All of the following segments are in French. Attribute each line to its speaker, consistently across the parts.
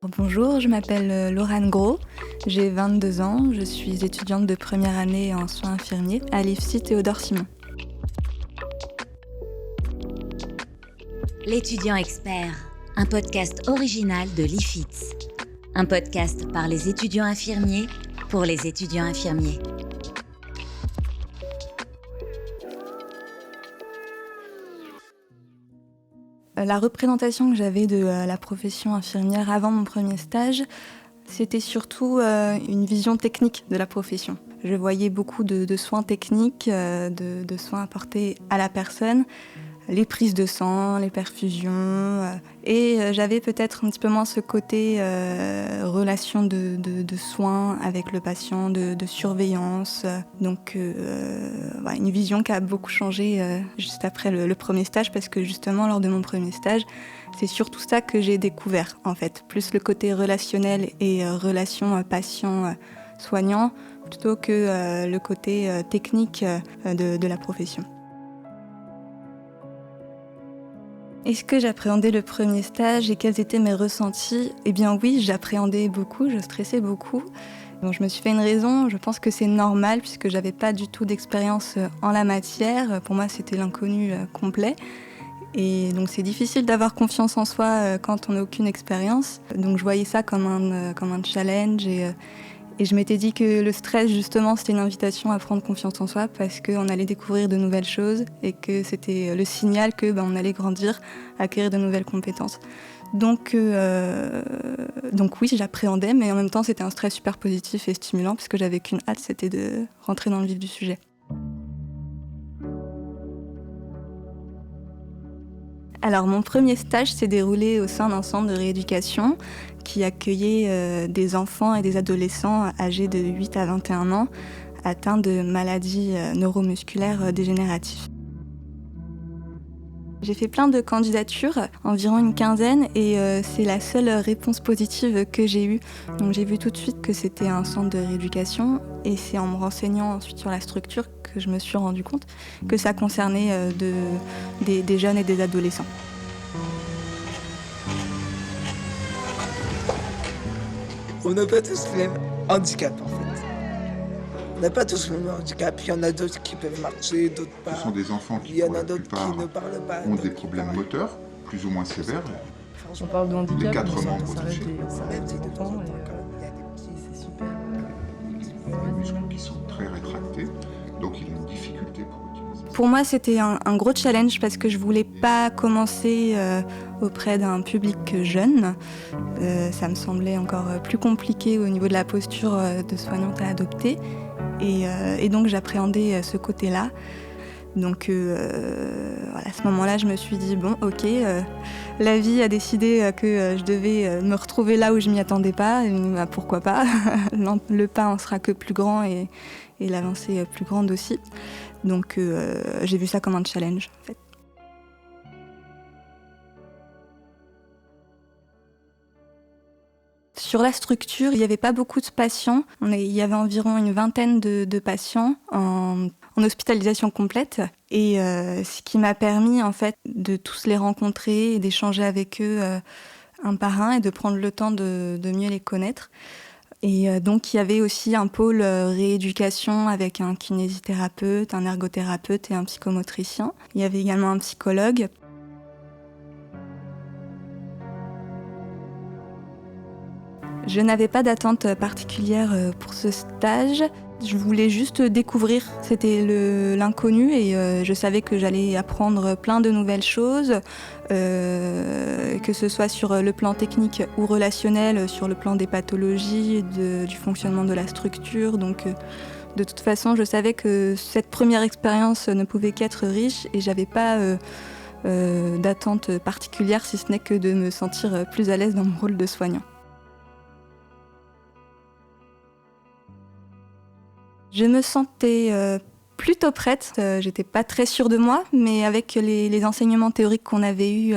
Speaker 1: Bonjour, je m'appelle Laurane Gros, j'ai 22 ans, je suis étudiante de première année en soins infirmiers à l'IFSI Théodore Simon.
Speaker 2: L'étudiant expert, un podcast original de l'IFITS. Un podcast par les étudiants infirmiers pour les étudiants infirmiers.
Speaker 1: La représentation que j'avais de la profession infirmière avant mon premier stage, c'était surtout une vision technique de la profession. Je voyais beaucoup de soins techniques, de soins apportés à la personne, les prises de sang, les perfusions, et j'avais peut-être un petit peu moins ce côté relation de soins avec le patient, de surveillance. Donc voilà, une vision qui a beaucoup changé juste après le premier stage, parce que justement lors de mon premier stage, c'est surtout ça que j'ai découvert en fait, plus le côté relationnel et relation patient-soignant, plutôt que le côté technique de la profession. Est-ce que j'appréhendais le premier stage et quels étaient mes ressentis ? Eh bien oui, j'appréhendais beaucoup, je stressais beaucoup. Donc je me suis fait une raison, je pense que c'est normal puisque j'avais pas du tout d'expérience en la matière. Pour moi, c'était l'inconnu complet. Et donc c'est difficile d'avoir confiance en soi quand on n'a aucune expérience. Donc je voyais ça comme un challenge et je m'étais dit que le stress, justement, c'était une invitation à prendre confiance en soi parce qu'on allait découvrir de nouvelles choses et que c'était le signal que on allait grandir, acquérir de nouvelles compétences. Donc oui, j'appréhendais, mais en même temps, c'était un stress super positif et stimulant parce que j'avais qu'une hâte, c'était de rentrer dans le vif du sujet. Alors, mon premier stage s'est déroulé au sein d'un centre de rééducation qui accueillait des enfants et des adolescents âgés de 8 à 21 ans atteints de maladies neuromusculaires dégénératives. J'ai fait plein de candidatures, environ une quinzaine, et c'est la seule réponse positive que j'ai eue. Donc j'ai vu tout de suite que c'était un centre de rééducation, et c'est en me renseignant ensuite sur la structure que je me suis rendu compte que ça concernait des jeunes et des adolescents.
Speaker 3: On n'a pas tous le même handicap en fait. On n'a pas tous le même handicap. Il y en a d'autres qui peuvent marcher, d'autres pas.
Speaker 4: Ce sont des enfants qui,
Speaker 3: Il y en
Speaker 4: pour
Speaker 3: a
Speaker 4: la
Speaker 3: d'autres
Speaker 4: plupart,
Speaker 3: qui ne parlent pas.
Speaker 4: ont des problèmes moteurs, plus ou moins sévères.
Speaker 5: On parle de handicap,
Speaker 4: Les quatre
Speaker 5: mais
Speaker 4: membres
Speaker 5: ça reste
Speaker 4: touchés.
Speaker 5: des enfants et c'est super.
Speaker 4: Des muscles qui sont très rétractés, donc il a une difficulté pour utiliser.
Speaker 1: Pour moi, c'était un gros challenge parce que je voulais pas commencer auprès d'un public jeune. Ça me semblait encore plus compliqué au niveau de la posture de soignante à adopter. Et donc j'appréhendais ce côté-là. Donc voilà, à ce moment-là, je me suis dit, bon, ok, la vie a décidé que je devais me retrouver là où je m'y attendais pas. Et, pourquoi pas. Le pas en sera que plus grand et l'avancée plus grande aussi. Donc j'ai vu ça comme un challenge, en fait. Sur la structure, il n'y avait pas beaucoup de patients. Il y avait environ une vingtaine de patients en hospitalisation complète. Et ce qui m'a permis, en fait, de tous les rencontrer et d'échanger avec eux un par un et de prendre le temps de mieux les connaître. Et donc, il y avait aussi un pôle rééducation avec un kinésithérapeute, un ergothérapeute et un psychomotricien. Il y avait également un psychologue. Je n'avais pas d'attente particulière pour ce stage. Je voulais juste découvrir, c'était l'inconnu et je savais que j'allais apprendre plein de nouvelles choses, que ce soit sur le plan technique ou relationnel, sur le plan des pathologies, du fonctionnement de la structure. Donc de toute façon, je savais que cette première expérience ne pouvait qu'être riche et j'avais pas d'attente particulière, si ce n'est que de me sentir plus à l'aise dans mon rôle de soignant. Je me sentais plutôt prête, j'étais pas très sûre de moi, mais avec les enseignements théoriques qu'on avait eus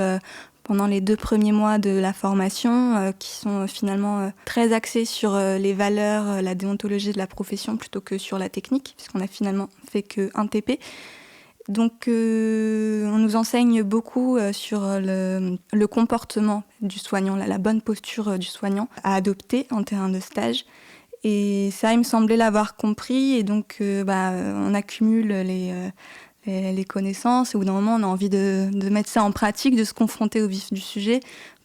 Speaker 1: pendant les 2 premiers mois de la formation, qui sont finalement très axés sur les valeurs, la déontologie de la profession plutôt que sur la technique, puisqu'on a finalement fait qu'un TP, Donc on nous enseigne beaucoup sur le comportement du soignant, la bonne posture du soignant à adopter en terrain de stage. Et ça, il me semblait l'avoir compris. Et donc on accumule les connaissances. Et au bout d'un moment, on a envie de mettre ça en pratique, de se confronter au vif du sujet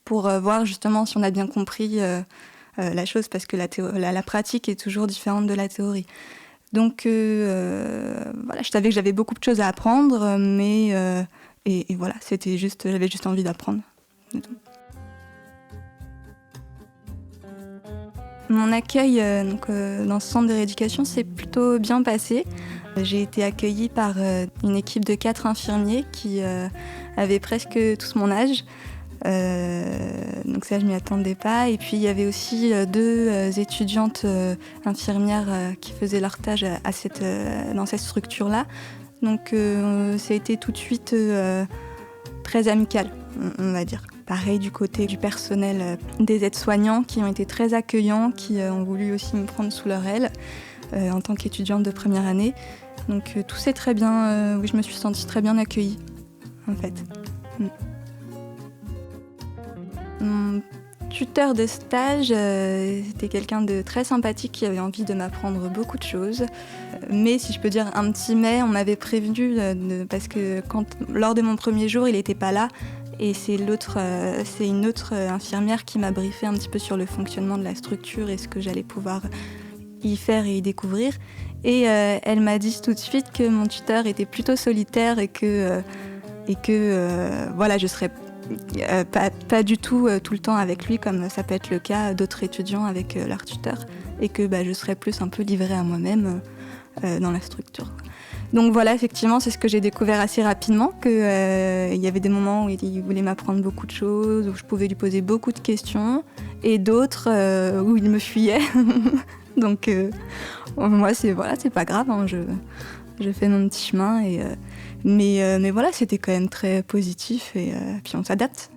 Speaker 1: pour voir justement si on a bien compris la chose, parce que la pratique est toujours différente de la théorie. Donc voilà, je savais que j'avais beaucoup de choses à apprendre, mais et voilà, j'avais juste envie d'apprendre. Mon accueil dans ce centre de rééducation s'est plutôt bien passé. J'ai été accueillie par une équipe de 4 infirmiers qui avaient presque tous mon âge. Donc ça, je m'y attendais pas. Et puis il y avait aussi 2 étudiantes infirmières qui faisaient leur stage dans cette structure-là. Donc ça a été tout de suite très amical, on va dire. Pareil du côté du personnel des aides-soignants qui ont été très accueillants, qui ont voulu aussi me prendre sous leur aile en tant qu'étudiante de première année. Donc tout s'est très bien, oui, je me suis sentie très bien accueillie en fait. Mon tuteur de stage, c'était quelqu'un de très sympathique qui avait envie de m'apprendre beaucoup de choses. Mais si je peux dire un petit mais, on m'avait prévenu parce que lors de mon premier jour, il n'était pas là. Et c'est une autre infirmière qui m'a briefé un petit peu sur le fonctionnement de la structure et ce que j'allais pouvoir y faire et y découvrir. Et elle m'a dit tout de suite que mon tuteur était plutôt solitaire et que voilà, je serais pas du tout tout le temps avec lui, comme ça peut être le cas d'autres étudiants avec leur tuteur, et que je serais plus un peu livrée à moi-même dans la structure. Donc voilà, effectivement, c'est ce que j'ai découvert assez rapidement, qu'il y avait des moments où il voulait m'apprendre beaucoup de choses, où je pouvais lui poser beaucoup de questions, et d'autres où il me fuyait. Donc moi, c'est pas grave, hein, je fais mon petit chemin, mais voilà, c'était quand même très positif, et puis on s'adapte.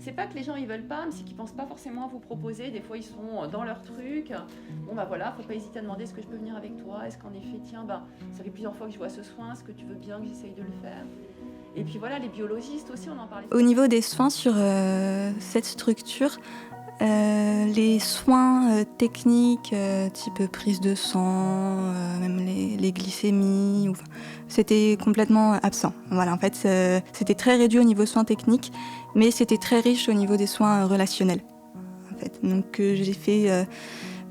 Speaker 6: C'est pas que les gens ils veulent pas, mais c'est qu'ils pensent pas forcément à vous proposer. Des fois ils sont dans leur truc. Bon voilà, faut pas hésiter à demander est-ce que je peux venir avec toi. Est-ce qu'en effet, tiens, ça fait plusieurs fois que je vois ce soin. Est-ce que tu veux bien que j'essaye de le faire? Et puis voilà, les biologistes aussi, on en parlait.
Speaker 1: Au niveau des soins sur cette structure, les soins techniques, type prise de sang, même les glycémies, c'était complètement absent. Voilà, en fait, c'était très réduit au niveau soins techniques, mais c'était très riche au niveau des soins relationnels. En fait. Donc j'ai fait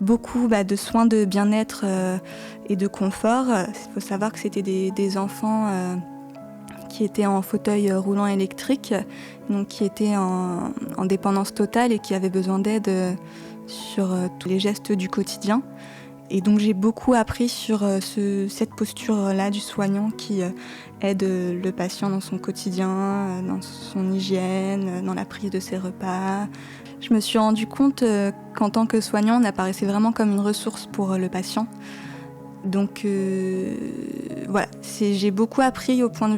Speaker 1: beaucoup de soins de bien-être et de confort. Il faut savoir que c'était des enfants qui étaient en fauteuil roulant électrique, donc qui étaient en dépendance totale et qui avaient besoin d'aide sur tous les gestes du quotidien. Et donc j'ai beaucoup appris sur cette posture-là du soignant qui aide le patient dans son quotidien, dans son hygiène, dans la prise de ses repas. Je me suis rendu compte qu'en tant que soignant, on apparaissait vraiment comme une ressource pour le patient. Donc voilà, j'ai beaucoup appris du point de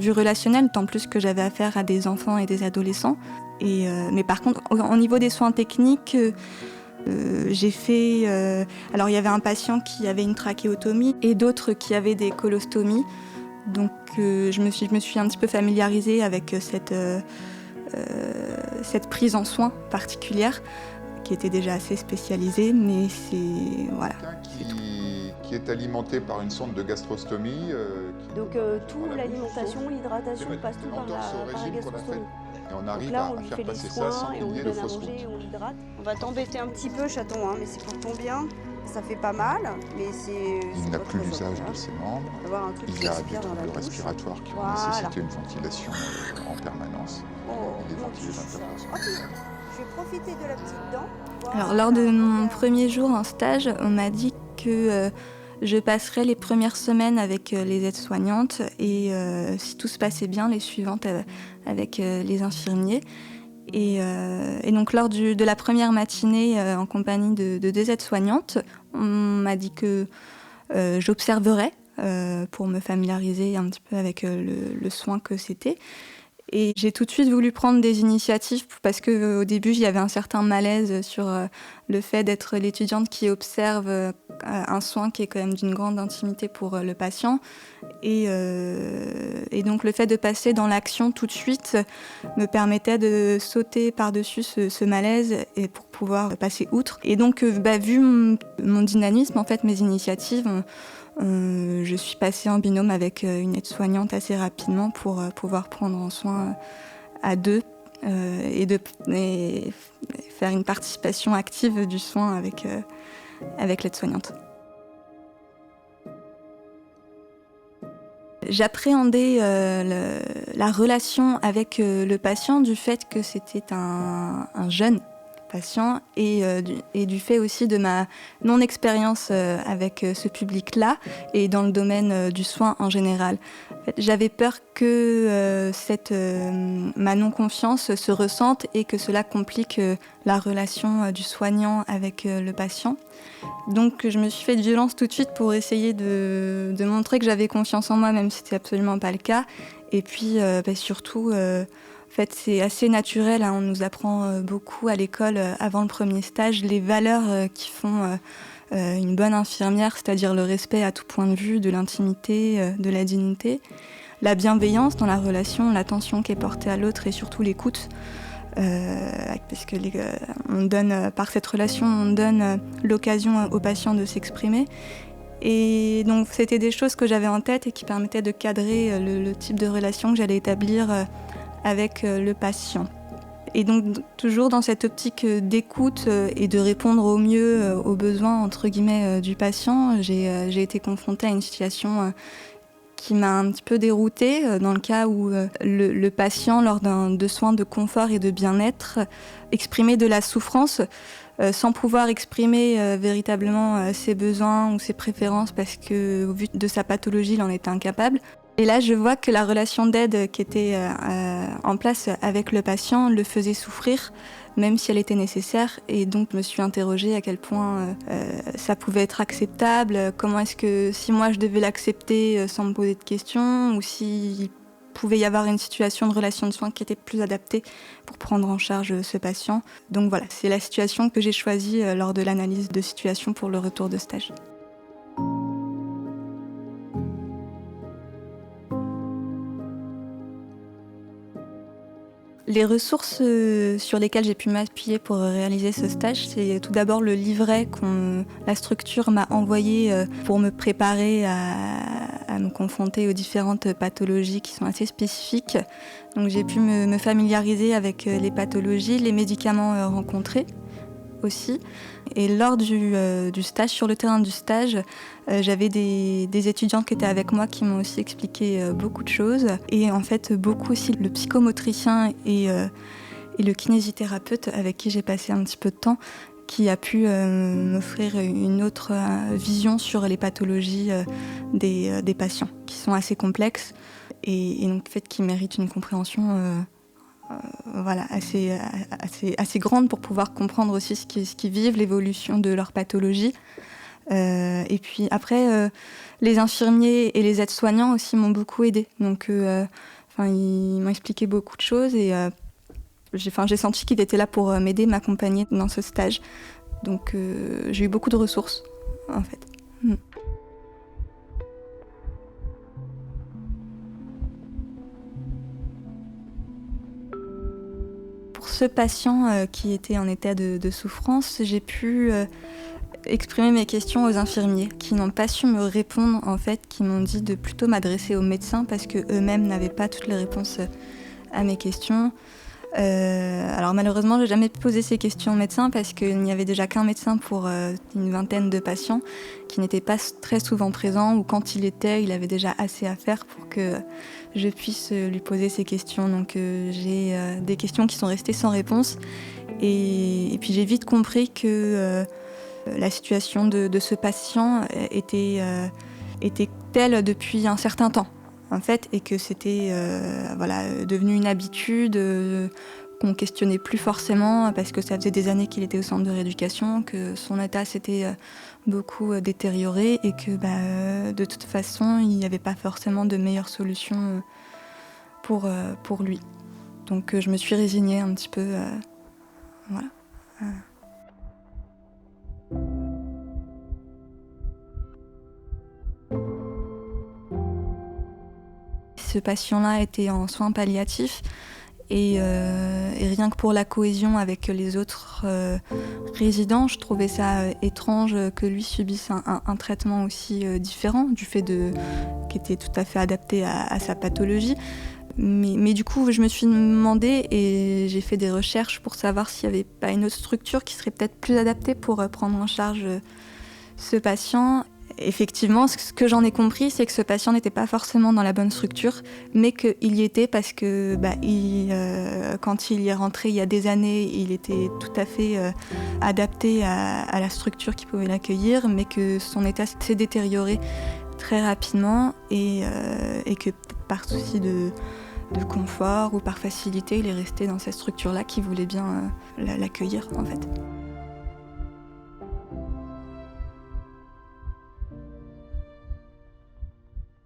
Speaker 1: vue relationnel, tant plus que j'avais affaire à des enfants et des adolescents. Mais par contre, au niveau des soins techniques, j'ai fait... alors il y avait un patient qui avait une trachéotomie et d'autres qui avaient des colostomies. Donc je me suis un petit peu familiarisée avec cette prise en soins particulière, qui était déjà assez spécialisée, mais voilà.
Speaker 4: Qui est alimenté par une sonde de gastrostomie.
Speaker 7: Donc toute l'alimentation, l'hydratation passe tout par la gastrostomie.
Speaker 4: Et on arrive
Speaker 7: donc là,
Speaker 4: à faire passer ça sans qu'il y ait de fausse route.
Speaker 7: On l'hydrate. On va t'embêter un petit peu, chaton, hein, mais c'est pour ton bien. Ça fait pas mal, mais c'est...
Speaker 4: Il n'a plus l'usage de ses membres. Il a des troubles respiratoires qui vont nécessiter une ventilation en permanence. Il est ventilé 24 heures.
Speaker 7: Je vais profiter de la petite dent.
Speaker 1: Alors, lors de mon premier jour en stage, on m'a dit que je passerais les premières semaines avec les aides-soignantes et si tout se passait bien, les suivantes avec les infirmiers. Et donc lors de la première matinée en compagnie de 2 aides-soignantes, on m'a dit que j'observerais pour me familiariser un petit peu avec le soin que c'était. Et j'ai tout de suite voulu prendre des initiatives parce qu'au début, il y avait un certain malaise sur le fait d'être l'étudiante qui observe un soin qui est quand même d'une grande intimité pour le patient. Et donc le fait de passer dans l'action tout de suite me permettait de sauter par-dessus ce malaise et pour pouvoir passer outre. Et donc vu mon dynamisme, en fait, mes initiatives, je suis passée en binôme avec une aide-soignante assez rapidement pour pouvoir prendre en soin à deux et faire une participation active du soin avec l'aide-soignante. J'appréhendais la relation avec le patient du fait que c'était un jeune patient et du fait aussi de ma non-expérience avec ce public-là et dans le domaine du soin en général. En fait, j'avais peur que ma non-confiance se ressente et que cela complique la relation du soignant avec le patient. Donc je me suis fait de violence tout de suite pour essayer de montrer que j'avais confiance en moi, même si c'était absolument pas le cas. Et puis surtout, en fait, c'est assez naturel, hein, on nous apprend beaucoup à l'école avant le premier stage les valeurs qui font une bonne infirmière, c'est-à-dire le respect à tout point de vue, de l'intimité, de la dignité, la bienveillance dans la relation, l'attention qui est portée à l'autre et surtout l'écoute. Parce que on donne, par cette relation, on donne l'occasion aux patients de s'exprimer. Et donc c'était des choses que j'avais en tête et qui permettaient de cadrer le type de relation que j'allais établir avec le patient. Et donc toujours dans cette optique d'écoute et de répondre au mieux aux besoins entre guillemets du patient, j'ai été confrontée à une situation qui m'a un petit peu déroutée dans le cas où le patient, lors de soins de confort et de bien-être, exprimait de la souffrance sans pouvoir exprimer véritablement ses besoins ou ses préférences parce qu'au vu de sa pathologie, il en était incapable. Et là, je vois que la relation d'aide qui était en place avec le patient le faisait souffrir, même si elle était nécessaire. Et donc, je me suis interrogée à quel point ça pouvait être acceptable. Comment est-ce que, si moi je devais l'accepter sans me poser de questions, ou s'il pouvait y avoir une situation de relation de soins qui était plus adaptée pour prendre en charge ce patient. Donc voilà, c'est la situation que j'ai choisie lors de l'analyse de situation pour le retour de stage. Les ressources sur lesquelles j'ai pu m'appuyer pour réaliser ce stage, c'est tout d'abord le livret que la structure m'a envoyé pour me préparer à me confronter aux différentes pathologies qui sont assez spécifiques. Donc j'ai pu me familiariser avec les pathologies, les médicaments rencontrés aussi. Et lors du stage, sur le terrain du stage, j'avais des étudiantes qui étaient avec moi qui m'ont aussi expliqué beaucoup de choses. Et en fait, beaucoup aussi le psychomotricien et le kinésithérapeute avec qui j'ai passé un petit peu de temps, qui a pu m'offrir une autre vision sur les pathologies des patients, qui sont assez complexes et donc en fait, qui méritent une compréhension assez grande pour pouvoir comprendre aussi ce qu'ils vivent, l'évolution de leur pathologie. Et puis après, les infirmiers et les aides-soignants aussi m'ont beaucoup aidée. Donc, ils m'ont expliqué beaucoup de choses et j'ai senti qu'ils étaient là pour m'aider, m'accompagner dans ce stage. Donc, j'ai eu beaucoup de ressources, en fait. Pour ce patient qui était en état de souffrance, j'ai pu exprimer mes questions aux infirmiers qui n'ont pas su me répondre, en fait, qui m'ont dit de plutôt m'adresser aux médecins parce qu'eux-mêmes n'avaient pas toutes les réponses à mes questions. Alors malheureusement, je n'ai jamais posé ces questions aux médecins parce qu'il n'y avait déjà qu'un médecin pour une vingtaine de patients qui n'étaient pas très souvent présents ou quand il était, il avait déjà assez à faire pour que je puisse lui poser ces questions. Donc j'ai des questions qui sont restées sans réponse et puis j'ai vite compris que la situation de ce patient était telle depuis un certain temps. En fait, et que c'était devenu une habitude qu'on questionnait plus forcément parce que ça faisait des années qu'il était au centre de rééducation, que son état s'était beaucoup détérioré et que de toute façon, il n'y avait pas forcément de meilleure solution pour lui. Donc je me suis résignée un petit peu. ce patient-là était en soins palliatifs. Et rien que pour la cohésion avec les autres résidents, je trouvais ça étrange que lui subisse un traitement aussi différent, du fait qui était tout à fait adapté à sa pathologie. Mais du coup, je me suis demandé et j'ai fait des recherches pour savoir s'il n'y avait pas une autre structure qui serait peut-être plus adaptée pour prendre en charge ce patient. Effectivement, ce que j'en ai compris, c'est que ce patient n'était pas forcément dans la bonne structure, mais qu'il y était parce que quand il y est rentré il y a des années, il était tout à fait adapté à la structure qui pouvait l'accueillir, mais que son état s'est détérioré très rapidement et que par souci de confort ou par facilité, il est resté dans cette structure-là qui voulait bien l'accueillir en fait.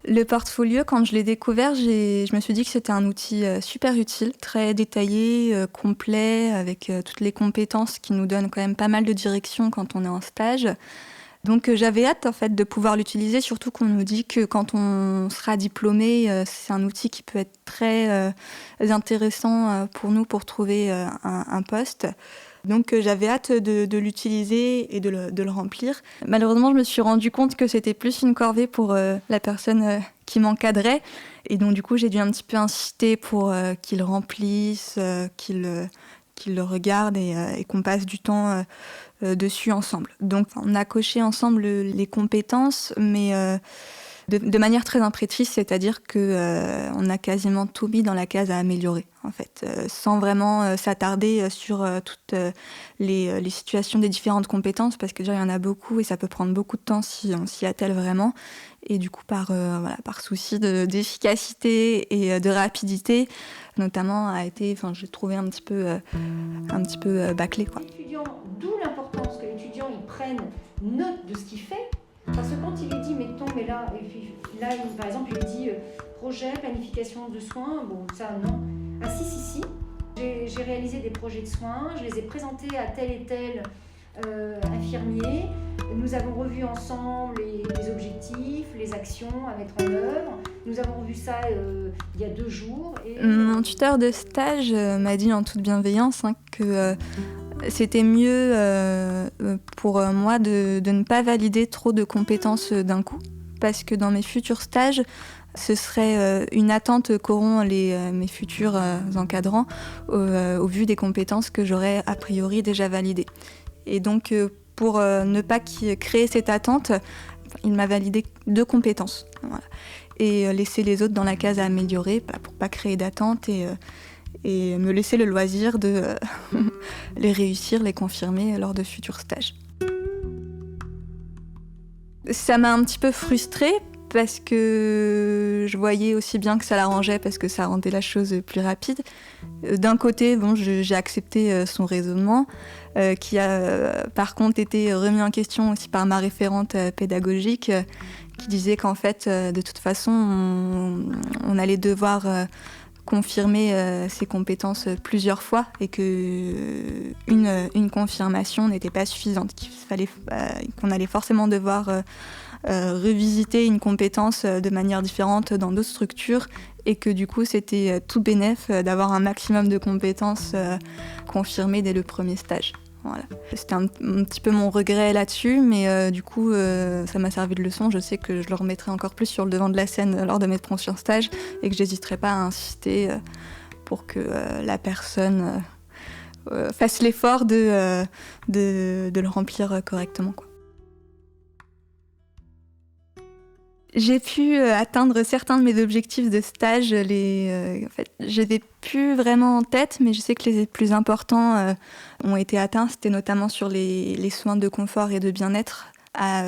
Speaker 1: Le portfolio, quand je l'ai découvert, je me suis dit que c'était un outil super utile, très détaillé, complet, avec toutes les compétences qui nous donnent quand même pas mal de direction quand on est en stage. Donc j'avais hâte en fait de pouvoir l'utiliser, surtout qu'on nous dit que quand on sera diplômé, c'est un outil qui peut être très intéressant pour nous pour trouver un poste. Donc j'avais hâte de l'utiliser et de le remplir. Malheureusement, je me suis rendu compte que c'était plus une corvée pour la personne qui m'encadrait. Et donc du coup, j'ai dû un petit peu insister pour qu'il remplisse, qu'il le regarde et qu'on passe du temps dessus ensemble. Donc on a coché ensemble les compétences, mais de manière très imprécise, c'est-à-dire qu'on a quasiment tout mis dans la case à améliorer, en fait, sans vraiment s'attarder sur toutes les situations des différentes compétences, parce que déjà il y en a beaucoup et ça peut prendre beaucoup de temps si on s'y attelle vraiment. Et du coup, par souci d'efficacité et de rapidité, notamment, j'ai trouvé un petit peu bâclé, quoi.
Speaker 8: D'où l'importance que l'étudiant il prenne note de ce qu'il fait. Parce que quand il lui dit, mettons, mais là par exemple, il lui dit projet, planification de soins, bon, ça, non. Ah, si. J'ai réalisé des projets de soins, je les ai présentés à tel et tel infirmier. Nous avons revu ensemble les objectifs, les actions à mettre en œuvre. Nous avons revu ça il y a 2 jours.
Speaker 1: Mon tuteur de stage m'a dit en toute bienveillance que c'était mieux pour moi de ne pas valider trop de compétences d'un coup, parce que dans mes futurs stages, ce serait une attente qu'auront mes futurs encadrants au vu des compétences que j'aurais a priori déjà validées. Et donc, pour ne pas créer cette attente, il m'a validé 2 compétences. Voilà. Et laisser les autres dans la case à améliorer pour ne pas créer d'attente et me laisser le loisir de les réussir, les confirmer lors de futurs stages. Ça m'a un petit peu frustrée parce que je voyais aussi bien que ça l'arrangeait parce que ça rendait la chose plus rapide. D'un côté, j'ai accepté son raisonnement qui a par contre été remis en question aussi par ma référente pédagogique qui disait qu'en fait, de toute façon, on allait devoir confirmer ses compétences plusieurs fois et qu'une confirmation n'était pas suffisante, qu'on allait forcément devoir revisiter une compétence de manière différente dans d'autres structures et que du coup c'était tout bénef d'avoir un maximum de compétences confirmées dès le premier stage. Voilà. C'était un petit peu mon regret là-dessus, mais du coup, ça m'a servi de leçon. Je sais que je le remettrai encore plus sur le devant de la scène lors de mes prochains stages et que je n'hésiterai pas à insister pour que la personne fasse l'effort de le remplir correctement, quoi. J'ai pu atteindre certains de mes objectifs de stage. En fait, je les ai plus vraiment en tête, mais je sais que les plus importants ont été atteints. C'était notamment sur les soins de confort et de bien-être à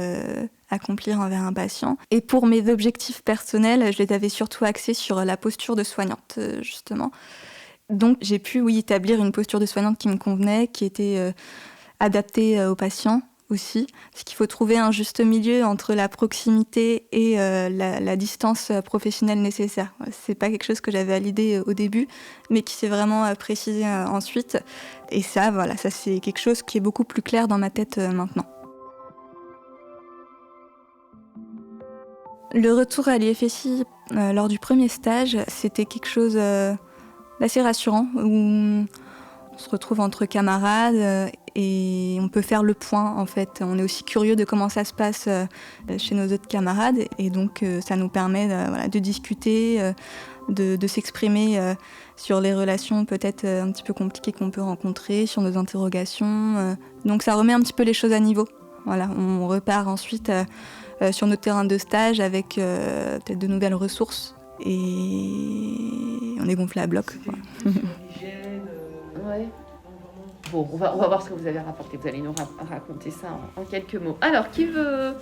Speaker 1: accomplir envers un patient. Et pour mes objectifs personnels, je les avais surtout axés sur la posture de soignante, justement. Donc j'ai pu, établir une posture de soignante qui me convenait, qui était adaptée aux patients aussi, parce qu'il faut trouver un juste milieu entre la proximité et la distance professionnelle nécessaire. C'est pas quelque chose que j'avais à l'idée au début, mais qui s'est vraiment précisé ensuite. Et ça c'est quelque chose qui est beaucoup plus clair dans ma tête maintenant. Le retour à l'IFSI Lors du premier stage, c'était quelque chose d'assez rassurant, où on se retrouve entre camarades et on peut faire le point, en fait. On est aussi curieux de comment ça se passe chez nos autres camarades, et donc ça nous permet de discuter, de s'exprimer sur les relations peut-être un petit peu compliquées qu'on peut rencontrer, sur nos interrogations. Donc ça remet un petit peu les choses à niveau. Voilà, on repart ensuite sur notre terrain de stage avec peut-être de nouvelles ressources et on est gonflé à bloc.
Speaker 6: Ouais. Bon, on va voir ce que vous avez rapporté. Vous allez nous raconter ça en quelques mots. Alors, qui veut...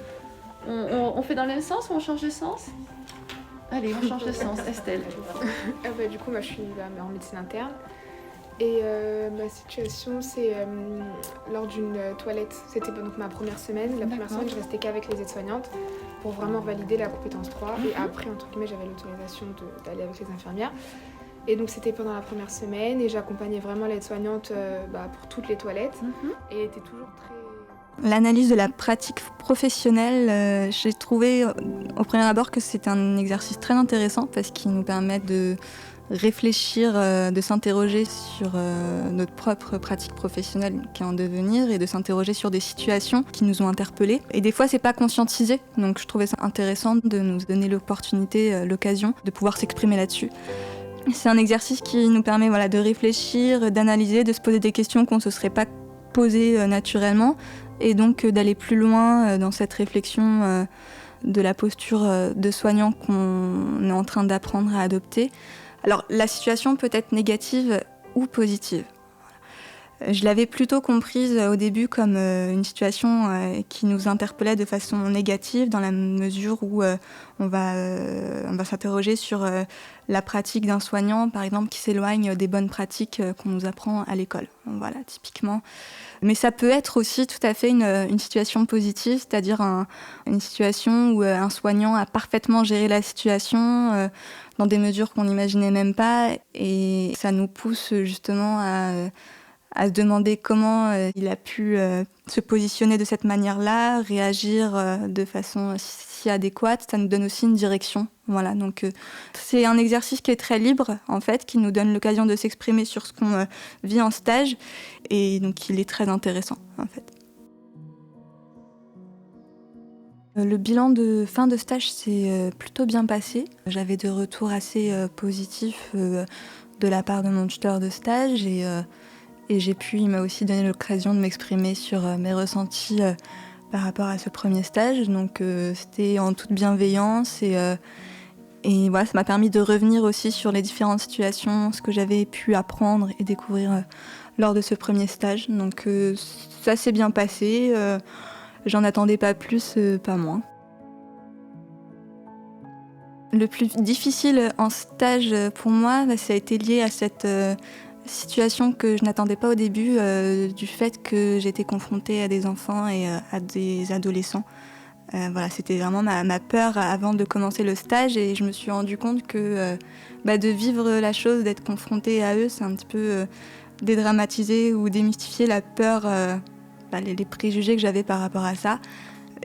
Speaker 6: On fait dans le même sens ou on change de sens ? Allez, on change de sens. Estelle.
Speaker 9: Du coup, moi, je suis en médecine interne. Et ma situation, c'est lors d'une toilette. C'était donc ma première semaine. La première semaine, je restais qu'avec les aides-soignantes pour vraiment valider la compétence 3. Et après, entre guillemets, j'avais l'autorisation d'aller avec les infirmières. Et donc, c'était pendant la première semaine et j'accompagnais vraiment l'aide-soignante pour toutes les toilettes. Et elle était toujours très...
Speaker 1: L'analyse de la pratique professionnelle, j'ai trouvé au premier abord que c'était un exercice très intéressant parce qu'il nous permet de réfléchir, de s'interroger sur notre propre pratique professionnelle qui est en devenir et de s'interroger sur des situations qui nous ont interpellés. Et des fois, c'est pas conscientisé, donc je trouvais ça intéressant de nous donner l'opportunité, l'occasion de pouvoir s'exprimer là-dessus. C'est un exercice qui nous permet de réfléchir, d'analyser, de se poser des questions qu'on ne se serait pas posées naturellement et donc d'aller plus loin dans cette réflexion de la posture de soignant qu'on est en train d'apprendre à adopter. Alors, la situation peut être négative ou positive. Je l'avais plutôt comprise au début comme une situation qui nous interpellait de façon négative dans la mesure où on va s'interroger sur la pratique d'un soignant, par exemple, qui s'éloigne des bonnes pratiques qu'on nous apprend à l'école. Voilà, typiquement. Mais ça peut être aussi tout à fait une situation positive, c'est-à-dire une situation où un soignant a parfaitement géré la situation dans des mesures qu'on n'imaginait même pas, et ça nous pousse justement à se demander comment il a pu se positionner de cette manière-là, réagir de façon si adéquate. Ça nous donne aussi une direction. Voilà, donc c'est un exercice qui est très libre, en fait, qui nous donne l'occasion de s'exprimer sur ce qu'on vit en stage, et donc il est très intéressant, en fait. Le bilan de fin de stage s'est plutôt bien passé. J'avais des retours assez positifs de la part de mon tuteur de stage, et il m'a aussi donné l'occasion de m'exprimer sur mes ressentis par rapport à ce premier stage. Donc c'était en toute bienveillance et voilà, ça m'a permis de revenir aussi sur les différentes situations, ce que j'avais pu apprendre et découvrir lors de ce premier stage. Donc ça s'est bien passé, j'en attendais pas plus, pas moins. Le plus difficile en stage pour moi, ça a été lié à cette situation que je n'attendais pas au début, du fait que j'étais confrontée à des enfants et à des adolescents. Voilà, c'était vraiment ma peur avant de commencer le stage, et je me suis rendu compte que de vivre la chose, d'être confrontée à eux, c'est un petit peu dédramatiser ou démystifier la peur, les préjugés que j'avais par rapport à ça.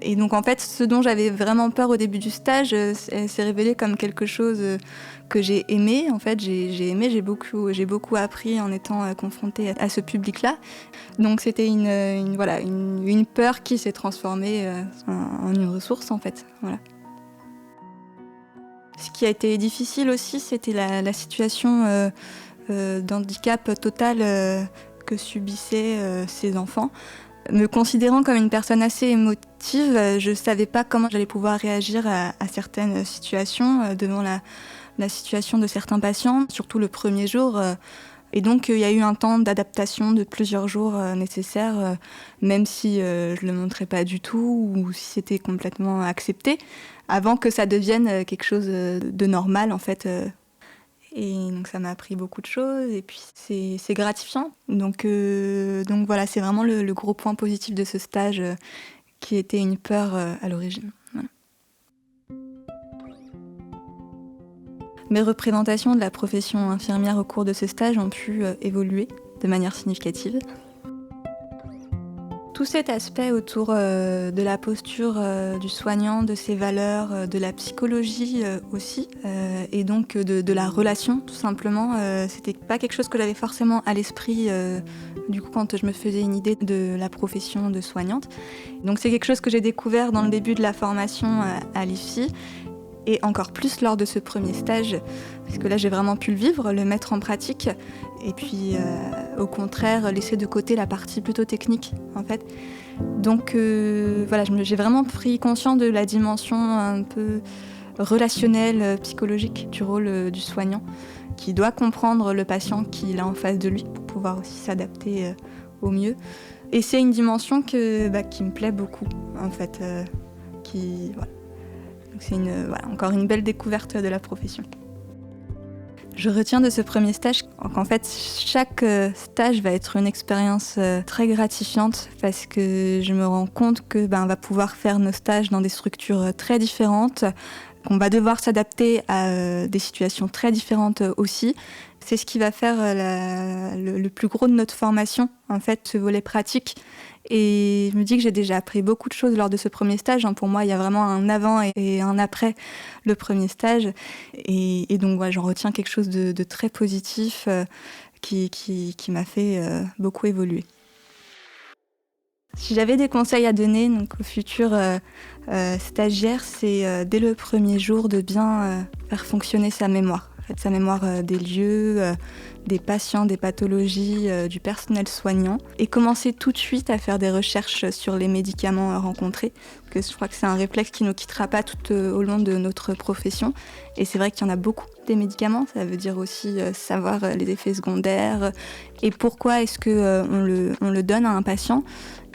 Speaker 1: Et donc en fait, ce dont j'avais vraiment peur au début du stage s'est révélé comme quelque chose que j'ai aimé. En fait, j'ai beaucoup appris en étant confrontée à ce public-là. Donc c'était une peur qui s'est transformée en une ressource, en fait. Voilà. Ce qui a été difficile aussi, c'était la situation d'handicap total que subissaient ces enfants. Me considérant comme une personne assez émotive, je ne savais pas comment j'allais pouvoir réagir à certaines situations devant la situation de certains patients, surtout le premier jour. Et donc, il y a eu un temps d'adaptation de plusieurs jours nécessaires, même si je ne le montrais pas du tout ou si c'était complètement accepté, avant que ça devienne quelque chose de normal, en fait. Et donc ça m'a appris beaucoup de choses, et puis c'est gratifiant. Donc voilà, c'est vraiment le gros point positif de ce stage qui était une peur à l'origine. Voilà. Mes représentations de la profession infirmière au cours de ce stage ont pu évoluer de manière significative. Tout cet aspect autour de la posture du soignant, de ses valeurs, de la psychologie aussi, et donc de la relation tout simplement, c'était pas quelque chose que j'avais forcément à l'esprit du coup quand je me faisais une idée de la profession de soignante. Donc c'est quelque chose que j'ai découvert dans le début de la formation à l'IFSI, et encore plus lors de ce premier stage, parce que là j'ai vraiment pu le vivre, le mettre en pratique, et puis au contraire laisser de côté la partie plutôt technique en fait. Donc voilà, j'ai vraiment pris conscience de la dimension un peu relationnelle, psychologique du rôle du soignant, qui doit comprendre le patient qu'il a en face de lui pour pouvoir aussi s'adapter au mieux. Et c'est une dimension qui me plaît beaucoup en fait, voilà. Donc c'est encore une belle découverte de la profession. Je retiens de ce premier stage qu'en fait, chaque stage va être une expérience très gratifiante parce que je me rends compte que on va pouvoir faire nos stages dans des structures très différentes, qu'on va devoir s'adapter à des situations très différentes aussi. C'est ce qui va faire le plus gros de notre formation, en fait, ce volet pratique. Et je me dis que j'ai déjà appris beaucoup de choses lors de ce premier stage. Pour moi, il y a vraiment un avant et un après le premier stage. Et donc, j'en retiens quelque chose de très positif qui m'a fait beaucoup évoluer. Si j'avais des conseils à donner donc, aux futurs stagiaires, c'est dès le premier jour de bien faire fonctionner sa mémoire. En fait, sa mémoire des lieux, des patients, des pathologies, du personnel soignant. Et commencer tout de suite à faire des recherches sur les médicaments rencontrés. Parce que je crois que c'est un réflexe qui ne nous quittera pas tout au long de notre profession. Et c'est vrai qu'il y en a beaucoup des médicaments. Ça veut dire aussi savoir les effets secondaires et pourquoi est-ce qu'on le donne à un patient.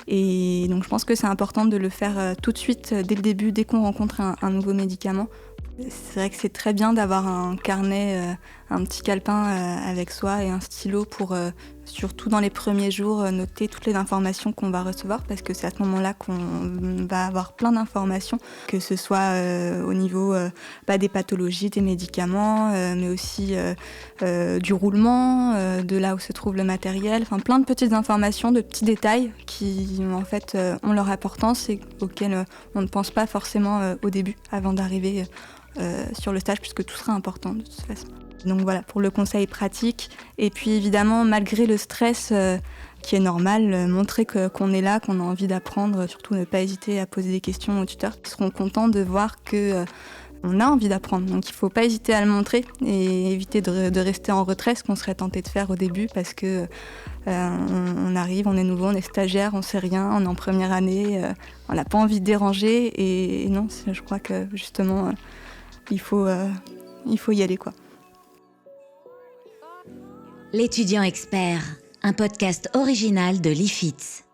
Speaker 1: Et donc je pense que c'est important de le faire tout de suite, dès le début, dès qu'on rencontre un nouveau médicament. C'est vrai que c'est très bien d'avoir un carnet, un petit calepin avec soi et un stylo pour, surtout dans les premiers jours, noter toutes les informations qu'on va recevoir parce que c'est à ce moment-là qu'on va avoir plein d'informations, que ce soit au niveau des pathologies, des médicaments, mais aussi du roulement, de là où se trouve le matériel, enfin plein de petites informations, de petits détails qui en fait ont leur importance et auxquels on ne pense pas forcément au début avant d'arriver sur le stage, puisque tout sera important de toute façon. Donc voilà, pour le conseil pratique. Et puis évidemment, malgré le stress qui est normal, montrer qu'on est là, qu'on a envie d'apprendre, surtout ne pas hésiter à poser des questions aux tuteurs qui seront contents de voir qu'on a envie d'apprendre. Donc il ne faut pas hésiter à le montrer et éviter de rester en retrait, ce qu'on serait tenté de faire au début, parce que on arrive, on est nouveau, on est stagiaire, on ne sait rien, on est en première année, on n'a pas envie de déranger. Et non, je crois que justement, il faut y aller, quoi.
Speaker 2: L'étudiant expert, un podcast original de l'IFITS.